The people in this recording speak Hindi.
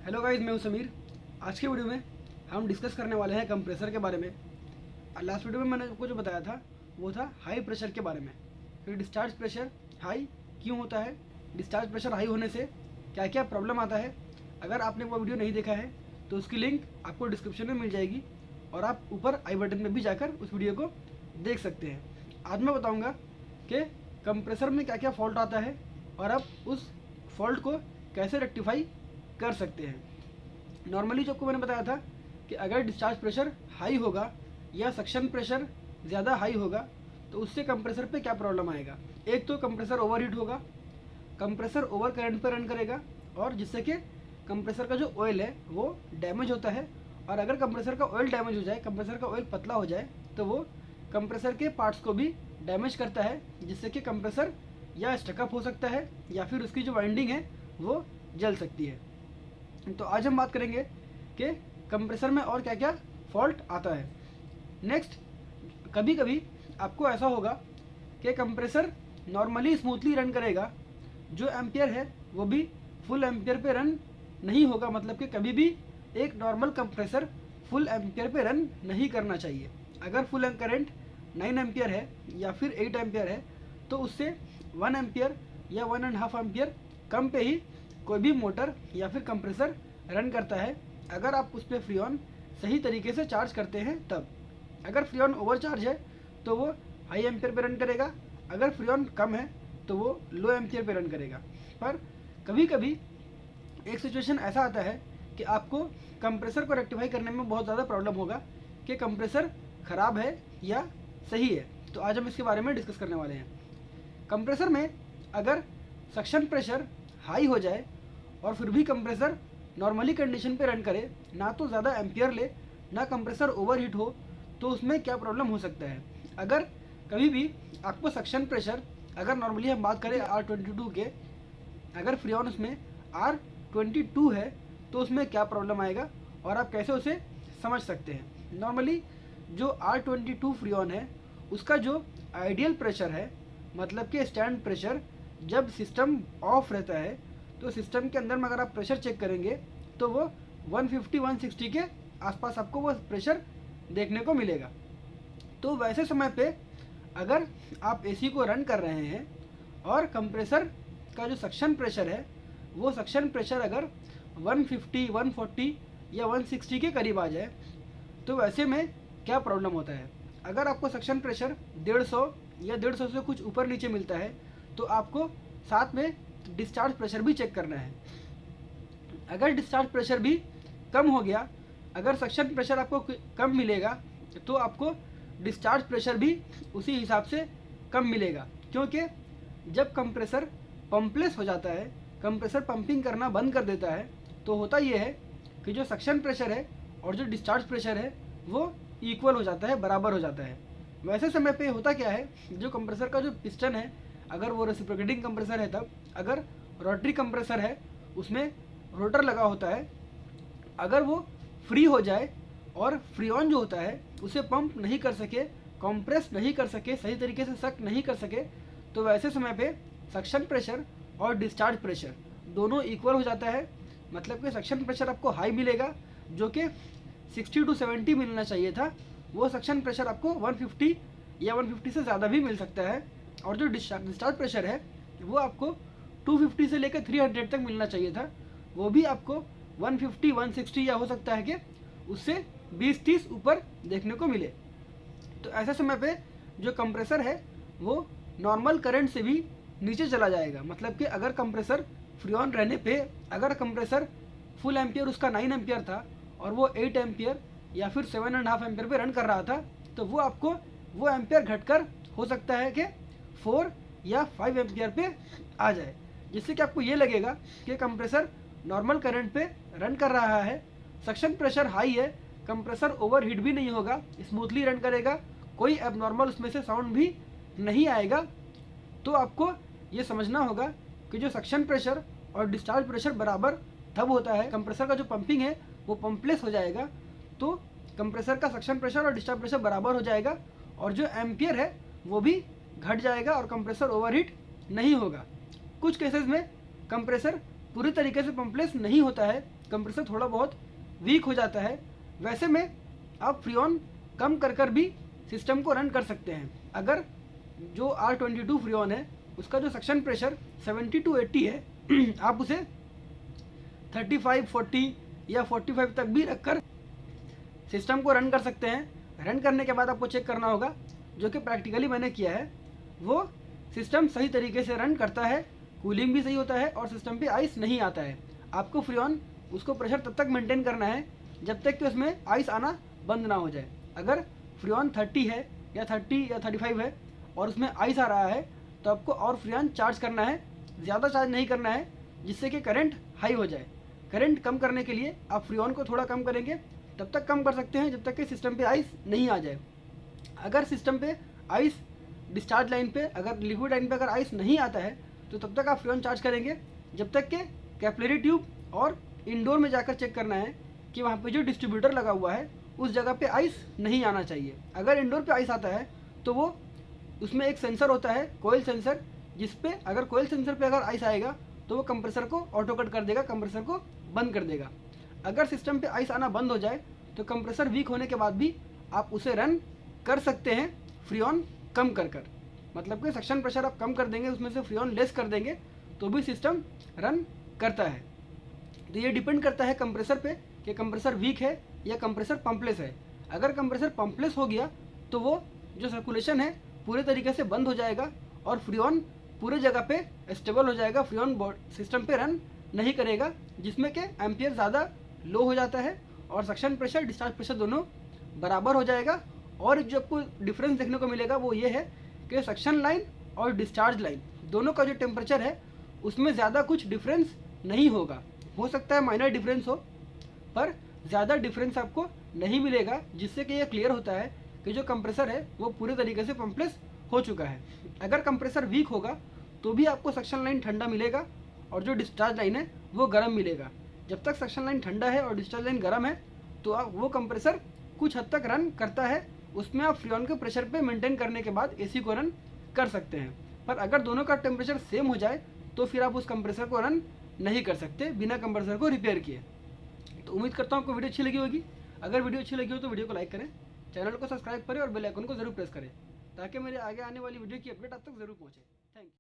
हेलो गाइस, मैं हूं समीर। आज के वीडियो में हम डिस्कस करने वाले हैं कंप्रेसर के बारे में। लास्ट वीडियो में मैंने आपको जो बताया था वो था हाई प्रेशर के बारे में, कि डिस्चार्ज प्रेशर हाई क्यों होता है, डिस्चार्ज प्रेशर हाई होने से क्या क्या प्रॉब्लम आता है। अगर आपने वो वीडियो नहीं देखा है तो उसकी लिंक आपको डिस्क्रिप्शन में मिल जाएगी और आप ऊपर आई बटन में भी जाकर उस वीडियो को देख सकते हैं। आज मैं बताऊँगा कि कंप्रेसर में क्या क्या फॉल्ट आता है और आप उस फॉल्ट को कैसे रेक्टिफाई कर सकते हैं। नॉर्मली जो आपको मैंने बताया था कि अगर डिस्चार्ज प्रेशर हाई होगा या सक्शन प्रेशर ज़्यादा हाई होगा तो उससे कंप्रेसर पे क्या प्रॉब्लम आएगा। एक तो कंप्रेसर ओवरहीट होगा, कंप्रेसर ओवर करंट पे रन करेगा और जिससे कि कंप्रेसर का जो ऑयल है वो डैमेज होता है। और अगर कंप्रेसर का ऑयल डैमेज हो जाए, कंप्रेसर का ऑयल पतला हो जाए तो वो कंप्रेसर के पार्ट्स को भी डैमेज करता है, जिससे कि कंप्रेसर या स्टकअप हो सकता है या फिर उसकी जो वाइंडिंग है वो जल सकती है। तो आज हम बात करेंगे कि कंप्रेसर में और क्या क्या फॉल्ट आता है। नेक्स्ट, कभी कभी आपको ऐसा होगा कि कंप्रेसर नॉर्मली स्मूथली रन करेगा, जो एम्पियर है वो भी फुल एम्पियर पे रन नहीं होगा। मतलब कि कभी भी एक नॉर्मल कंप्रेसर फुल एम्पियर पे रन नहीं करना चाहिए। अगर फुल करंट 9 एम्पियर है या फिर 8 एम्पियर है तो उससे 1 एम्पियर या 1.5 एम्पियर कम पे ही कोई भी मोटर या फिर कंप्रेसर रन करता है, अगर आप उस पर फ्रीऑन सही तरीके से चार्ज करते हैं तब। अगर फ्रीऑन ओवर चार्ज है तो वो हाई एम्पियर पे रन करेगा, अगर फ्रीऑन कम है तो वो लो एम्पियर पे रन करेगा। पर कभी कभी एक सिचुएशन ऐसा आता है कि आपको कंप्रेसर को रेक्टिफाई करने में बहुत ज़्यादा प्रॉब्लम होगा कि कंप्रेसर ख़राब है या सही है। तो आज हम इसके बारे में डिस्कस करने वाले हैं। कंप्रेसर में अगर सक्शन प्रेशर हाई हो जाए और फिर भी कंप्रेसर नॉर्मली कंडीशन पे रन करे, ना तो ज़्यादा एम्पियर ले ना कंप्रेसर ओवरहीट हो, तो उसमें क्या प्रॉब्लम हो सकता है। अगर कभी भी आपको सक्शन प्रेशर, अगर नॉर्मली हम बात करें R22 के, अगर फ्रीऑन उसमें R22 है तो उसमें क्या प्रॉब्लम आएगा और आप कैसे उसे समझ सकते हैं। नॉर्मली जो R22 फ्रीऑन है उसका जो आइडियल प्रेशर है, मतलब कि स्टैंड प्रेशर, जब सिस्टम ऑफ रहता है तो सिस्टम के अंदर में अगर आप प्रेशर चेक करेंगे तो वो 150-160 के आसपास आपको वो प्रेशर देखने को मिलेगा। तो वैसे समय पे अगर आप एसी को रन कर रहे हैं और कंप्रेसर का जो सक्शन प्रेशर है वो सक्शन प्रेशर अगर 150, 140 या 160 के करीब आ जाए तो वैसे में क्या प्रॉब्लम होता है। अगर आपको सक्शन प्रेशर 150 या 150 से कुछ ऊपर नीचे मिलता है तो आपको साथ में डिस्चार्ज प्रेशर भी चेक करना है। अगर डिस्चार्ज प्रेशर भी कम हो गया, अगर सक्शन प्रेशर आपको कम मिलेगा तो आपको डिस्चार्ज प्रेशर भी उसी हिसाब से कम मिलेगा, क्योंकि जब कंप्रेसर पंपलेस हो जाता है, कंप्रेसर पंपिंग करना बंद कर देता है, तो होता ये है कि जो सक्शन प्रेशर है और जो डिस्चार्ज प्रेशर है वो इक्वल हो जाता है, बराबर हो जाता है। वैसे समय पे होता क्या है, जो कंप्रेसर का जो पिस्टन है, अगर वो रेसिप्रोकेटिंग कंप्रेसर है तब, अगर रोटरी कंप्रेसर है उसमें रोटर लगा होता है, अगर वो फ्री हो जाए और फ्रीऑन जो होता है उसे पंप नहीं कर सके, कंप्रेस नहीं कर सके, सही तरीके से सक नहीं कर सके, तो वैसे समय पे सक्शन प्रेशर और डिस्चार्ज प्रेशर दोनों इक्वल हो जाता है। मतलब कि सक्शन प्रेशर आपको हाई मिलेगा जो कि 60 to 70 मिलना चाहिए था, वो सक्शन प्रेशर आपको 150 या 150 से ज़्यादा भी मिल सकता है, और जो डिस्चार्ज प्रेशर है वो आपको 250 से लेकर 300 तक मिलना चाहिए था, वो भी आपको 150, 160 या हो सकता है कि उससे 20-30 ऊपर देखने को मिले। तो ऐसे समय पे जो कंप्रेसर है वो नॉर्मल करंट से भी नीचे चला जाएगा। मतलब कि अगर कंप्रेसर फ्रीऑन रहने पे, अगर कंप्रेसर फुल एम्पियर उसका 9 एम्पियर था और वो 8 एम्पियर या फिर 7.5 एम्पियर पे रन कर रहा था, तो वो आपको वो एम्पियर घटकर हो सकता है कि 4 या 5 एम्पियर पे आ जाए, जिससे कि आपको ये लगेगा कि कंप्रेसर नॉर्मल करंट पे रन कर रहा है, सक्शन प्रेशर हाई है, कंप्रेसर ओवरहीट भी नहीं होगा, स्मूथली रन करेगा, कोई एबनॉर्मल उसमें से साउंड भी नहीं आएगा। तो आपको ये समझना होगा कि जो सक्शन प्रेशर और डिस्चार्ज प्रेशर बराबर तब होता है, कंप्रेसर का जो पंपिंग है वो पंपलेस हो जाएगा तो कंप्रेसर का सक्शन प्रेशर और डिस्चार्ज प्रेशर बराबर हो जाएगा और जो एम्पियर है वो भी घट जाएगा और कंप्रेसर ओवरहीट नहीं होगा। कुछ केसेस में कंप्रेसर पूरी तरीके से पंपलेस नहीं होता है, कंप्रेसर थोड़ा बहुत वीक हो जाता है, वैसे में आप फ्रीऑन कम कर कर भी सिस्टम को रन कर सकते हैं। अगर जो R22 फ्रीऑन है उसका जो सक्शन प्रेशर 70 to 80 है आप उसे 35, 40 या 45 तक भी रखकर सिस्टम को रन कर सकते हैं। रन करने के बाद आपको चेक करना होगा, जो कि प्रैक्टिकली मैंने किया है, वो सिस्टम सही तरीके से रन करता है, कूलिंग भी सही होता है और सिस्टम पे आइस नहीं आता है। आपको फ्रीऑन उसको प्रेशर तब तक मेंटेन करना है जब तक कि उसमें आइस आना बंद ना हो जाए। अगर फ्रीऑन 30 है या 30 या 35 है और उसमें आइस आ रहा है तो आपको और फ्रीऑन चार्ज करना है, ज़्यादा चार्ज नहीं करना है जिससे कि करंट हाई हो जाए। करंट कम करने के लिए आप फ्रीऑन को थोड़ा कम करेंगे, तब तक कम कर सकते हैं जब तक कि सिस्टम पे आइस नहीं आ जाए। अगर सिस्टम पे आइस डिस्चार्ज लाइन पे, अगर लिक्विड लाइन पे अगर आइस नहीं आता है तो तब तक आप फ्रीऑन चार्ज करेंगे जब तक कि कैपिलरी ट्यूब और इंडोर में जाकर चेक करना है कि वहाँ पे जो डिस्ट्रीब्यूटर लगा हुआ है उस जगह पे आइस नहीं आना चाहिए। अगर इंडोर पे आइस आता है तो वो उसमें एक सेंसर होता है, कोयल सेंसर, जिस पे अगर कोयल सेंसर पे अगर आइस आएगा तो वो कंप्रेसर को ऑटो कट कर देगा, कंप्रेसर को बंद कर देगा। अगर सिस्टम पे आइस आना बंद हो जाए तो कंप्रेसर वीक होने के बाद भी आप उसे रन कर सकते हैं फ्रीऑन कम कर कर, मतलब कि सक्शन प्रेशर आप कम कर देंगे, उसमें से फ्रीऑन लेस कर देंगे तो भी सिस्टम रन करता है। तो ये डिपेंड करता है कंप्रेसर पे कि कंप्रेसर वीक है या कंप्रेसर पंपलेस है। अगर कंप्रेसर पंपलेस हो गया तो वो जो सर्कुलेशन है पूरे तरीके से बंद हो जाएगा और फ्रीऑन पूरे जगह पे स्टेबल हो जाएगा, फ्रीऑन सिस्टम पे रन नहीं करेगा, जिसमें कि एम्पियर ज़्यादा लो हो जाता है और सक्शन प्रेशर डिस्चार्ज प्रेशर दोनों बराबर हो जाएगा। और जो आपको डिफरेंस देखने को मिलेगा वो ये है कि सक्शन लाइन और डिस्चार्ज लाइन दोनों का जो टेम्परेचर है उसमें ज़्यादा कुछ डिफरेंस नहीं होगा। हो सकता है माइनर डिफरेंस हो, पर ज़्यादा डिफरेंस आपको नहीं मिलेगा, जिससे कि ये क्लियर होता है कि जो कंप्रेसर है वो पूरे तरीके से पंपलेस हो चुका है। अगर कंप्रेसर वीक होगा तो भी आपको सक्शन लाइन ठंडा मिलेगा और जो डिस्चार्ज लाइन है वो गर्म मिलेगा। जब तक सक्शन लाइन ठंडा है और डिस्चार्ज लाइन गर्म है तो आप वो कंप्रेसर कुछ हद तक रन करता है, उसमें आप फ्रीऑन के प्रेशर पे मेंटेन करने के बाद एसी को रन कर सकते हैं। पर अगर दोनों का टेम्परेचर सेम हो जाए तो फिर आप उस कंप्रेसर को रन नहीं कर सकते बिना कंप्रेसर को रिपेयर किए। तो उम्मीद करता हूँ आपको वीडियो अच्छी लगी होगी। अगर वीडियो अच्छी लगी हो तो वीडियो को लाइक करें, चैनल को सब्सक्राइब करें और बेल आइकन को जरूर प्रेस करें ताकि मेरे आगे आने वाली वीडियो की अपडेट आप तक जरूर पहुँचे।